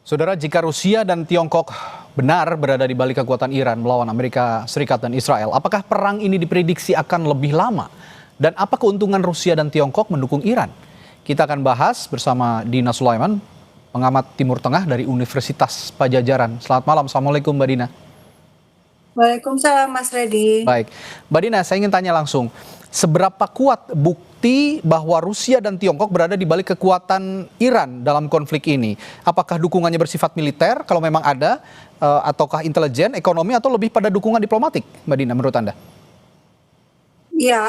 Saudara, jika Rusia dan Tiongkok benar berada di balik kekuatan Iran melawan Amerika Serikat dan Israel, apakah perang ini diprediksi akan lebih lama? Dan apa keuntungan Rusia dan Tiongkok mendukung Iran? Kita akan bahas bersama Dina Sulaiman, pengamat Timur Tengah dari Universitas Pajajaran. Selamat malam, Assalamualaikum Mbak Dina. Waalaikumsalam Mas Redi. Baik, Mbak Dina, saya ingin tanya langsung, seberapa kuat bukti bahwa Rusia dan Tiongkok berada di balik kekuatan Iran dalam konflik ini? Apakah dukungannya bersifat militer, kalau memang ada, ataukah intelijen, ekonomi, atau lebih pada dukungan diplomatik, Mbak Dina, menurut Anda? Ya,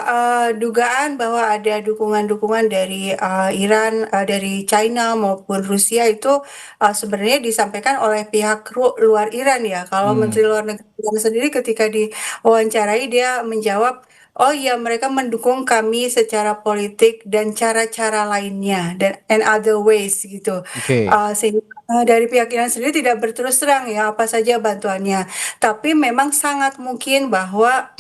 dugaan bahwa ada dukungan-dukungan dari Iran, dari China maupun Rusia itu sebenarnya disampaikan oleh pihak luar Iran ya. Kalau Hmm, Menteri Luar Negeri Iran sendiri ketika diwawancarai dia menjawab, oh iya mereka mendukung kami secara politik dan cara-cara lainnya dan and other ways gitu. oke. Sehingga dari pihak Iran sendiri tidak berterus terang ya apa saja bantuannya. Tapi memang sangat mungkin bahwa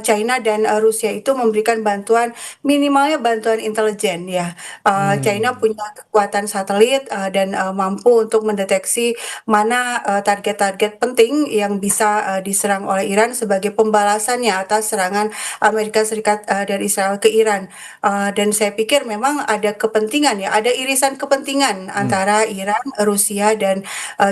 China dan Rusia itu memberikan bantuan minimalnya bantuan intelijen ya. China Hmm, punya kekuatan satelit dan mampu untuk mendeteksi mana target-target penting yang bisa diserang oleh Iran sebagai pembalasannya atas serangan Amerika Serikat dan Israel ke Iran. Dan saya pikir memang ada kepentingan ya, ada irisan kepentingan hmm, antara Iran, Rusia dan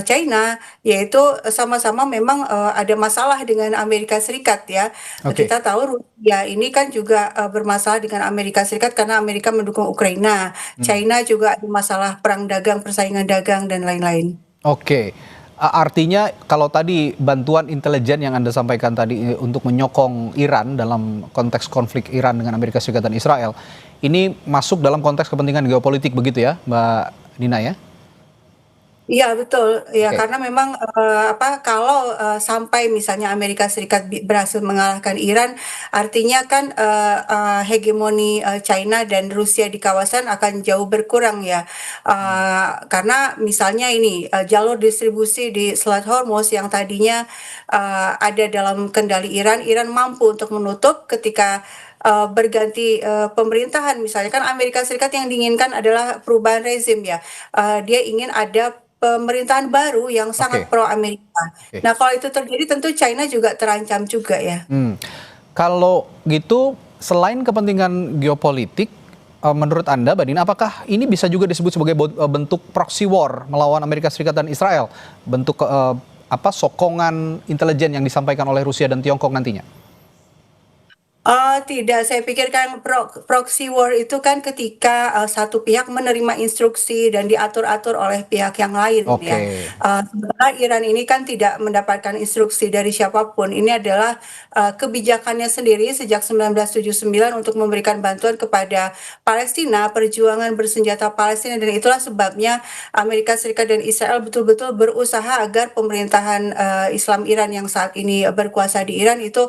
China, yaitu sama-sama memang ada masalah dengan Amerika Serikat ya. oke. Kita tahu Rusia ini kan juga bermasalah dengan Amerika Serikat karena Amerika mendukung Ukraina. Hmm. China juga ada masalah perang dagang, persaingan dagang dan lain-lain. Oke, artinya kalau tadi bantuan intelijen yang Anda sampaikan tadi untuk menyokong Iran dalam konteks konflik Iran dengan Amerika Serikat dan Israel, ini masuk dalam konteks kepentingan geopolitik begitu ya, Mbak Dina ya? Iya betul, ya Oke. karena memang kalau sampai misalnya Amerika Serikat berhasil mengalahkan Iran, artinya kan hegemoni China dan Rusia di kawasan akan jauh berkurang ya, Hmm. karena misalnya ini jalur distribusi di Selat Hormuz yang tadinya ada dalam kendali Iran, Iran mampu untuk menutup ketika berganti pemerintahan, misalnya kan Amerika Serikat yang diinginkan adalah perubahan rezim ya, dia ingin ada pemerintahan baru yang sangat Oke, pro Amerika. oke. Nah, kalau itu terjadi tentu China juga terancam juga ya. Hmm. Kalau gitu, selain kepentingan geopolitik, menurut Anda, Mbak Dina, apakah ini bisa juga disebut sebagai bentuk proxy war melawan Amerika Serikat dan Israel? Bentuk sokongan intelijen yang disampaikan oleh Rusia dan Tiongkok nantinya? Tidak, saya pikir kan proxy war itu kan ketika satu pihak menerima instruksi dan diatur-atur oleh pihak yang lain ya. Oke. Sementara Iran ini kan tidak mendapatkan instruksi dari siapapun. Ini adalah kebijakannya sendiri sejak 1979 untuk memberikan bantuan kepada Palestina, perjuangan bersenjata Palestina, dan itulah sebabnya Amerika Serikat dan Israel betul-betul berusaha agar pemerintahan Islam Iran yang saat ini berkuasa di Iran itu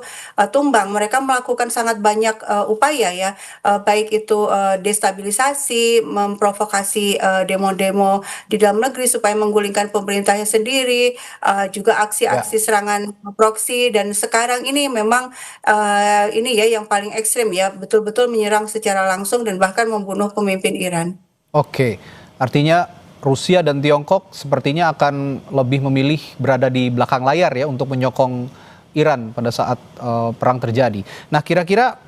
tumbang. Mereka melakukan sangat banyak upaya ya, baik itu destabilisasi, memprovokasi demo-demo di dalam negeri supaya menggulingkan pemerintahnya sendiri, juga Ya. aksi-aksi serangan proksi, dan sekarang ini memang ini ya yang paling ekstrim ya, betul-betul menyerang secara langsung dan bahkan membunuh pemimpin Iran. Oke, artinya Rusia dan Tiongkok sepertinya akan lebih memilih berada di belakang layar ya untuk menyokong Iran pada saat perang terjadi. Nah, kira-kira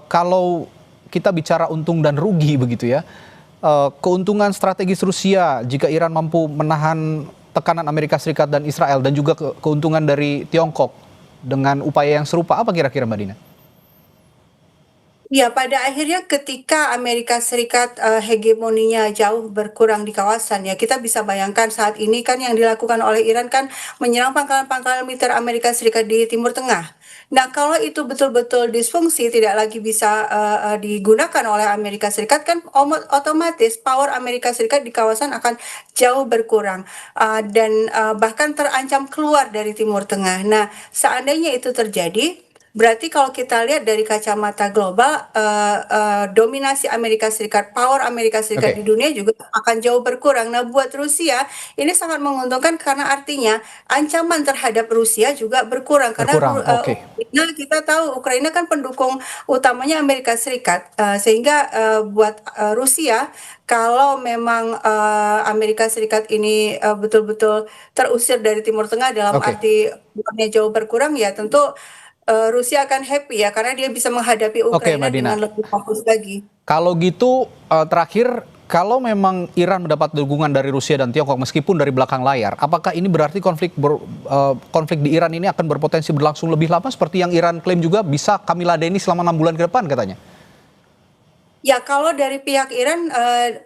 kalau kita bicara untung dan rugi begitu ya, keuntungan strategis Rusia jika Iran mampu menahan tekanan Amerika Serikat dan Israel, dan juga keuntungan dari Tiongkok dengan upaya yang serupa, apa kira-kira, Mbak Dina? Ya, pada akhirnya ketika Amerika Serikat hegemoninya jauh berkurang di kawasan ya, kita bisa bayangkan saat ini kan yang dilakukan oleh Iran kan menyerang pangkalan-pangkalan militer Amerika Serikat di Timur Tengah. Nah, kalau itu betul-betul disfungsi tidak lagi bisa digunakan oleh Amerika Serikat kan otomatis power Amerika Serikat di kawasan akan jauh berkurang dan bahkan terancam keluar dari Timur Tengah. Nah, seandainya itu terjadi, Berarti kalau kita lihat dari kacamata global, dominasi Amerika Serikat, power Amerika Serikat Oke. di dunia juga akan jauh berkurang. Nah, buat Rusia ini sangat menguntungkan karena artinya ancaman terhadap Rusia juga berkurang karena Berkurang, oke. Ukraina, kita tahu Ukraina kan pendukung utamanya Amerika Serikat, sehingga buat Rusia kalau memang Amerika Serikat ini betul-betul terusir dari Timur Tengah dalam Oke. arti bukannya jauh berkurang, ya tentu Rusia akan happy ya karena dia bisa menghadapi Oke, Ukraina Mbak Dina. dengan lebih fokus lagi. Kalau gitu terakhir, kalau memang Iran mendapat dukungan dari Rusia dan Tiongkok meskipun dari belakang layar, apakah ini berarti konflik di Iran ini akan berpotensi berlangsung lebih lama seperti yang Iran klaim juga bisa kami ladeni selama 6 bulan ke depan katanya? Ya, kalau dari pihak Iran,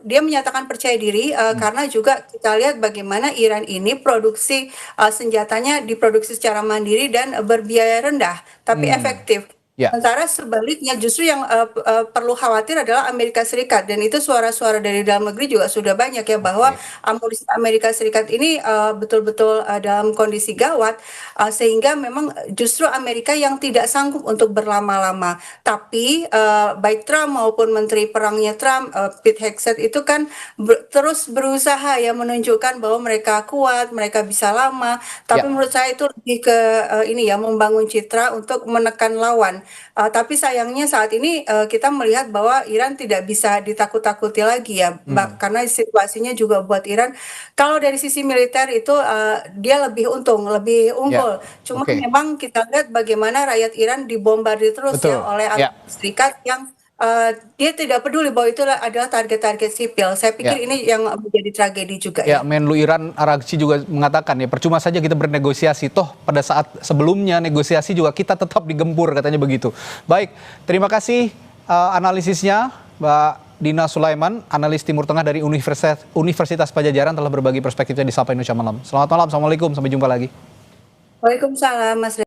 dia menyatakan percaya diri, karena juga kita lihat bagaimana Iran ini produksi senjatanya diproduksi secara mandiri dan berbiaya rendah, tapi efektif. Ya. Sementara sebaliknya justru yang perlu khawatir adalah Amerika Serikat, dan itu suara-suara dari dalam negeri juga sudah banyak ya bahwa amunisi Amerika Serikat ini betul-betul dalam kondisi gawat, sehingga memang justru Amerika yang tidak sanggup untuk berlama-lama. Tapi baik Trump maupun Menteri Perangnya Trump, Pete Hegseth itu kan terus berusaha ya menunjukkan bahwa mereka kuat, mereka bisa lama. Tapi menurut saya itu lebih ke ini ya, membangun citra untuk menekan lawan. Tapi sayangnya saat ini kita melihat bahwa Iran tidak bisa ditakut-takuti lagi ya, karena situasinya juga buat Iran kalau dari sisi militer itu dia lebih untung, lebih unggul. Cuma memang kita lihat bagaimana rakyat Iran dibombardir terus ya oleh Amerika Serikat yang dia tidak peduli bahwa itu adalah target-target sipil. Saya pikir ini yang menjadi tragedi juga ya. Menlu Iran Araghchi juga mengatakan ya percuma saja kita bernegosiasi, toh pada saat sebelumnya negosiasi juga kita tetap digempur katanya begitu. Baik, terima kasih analisisnya Mbak Dina Sulaiman, analis Timur Tengah dari Universitas Padjadjaran telah berbagi perspektifnya di Sapa Indonesia Malam. Selamat malam, Assalamualaikum, sampai jumpa lagi. Waalaikumsalam Mas.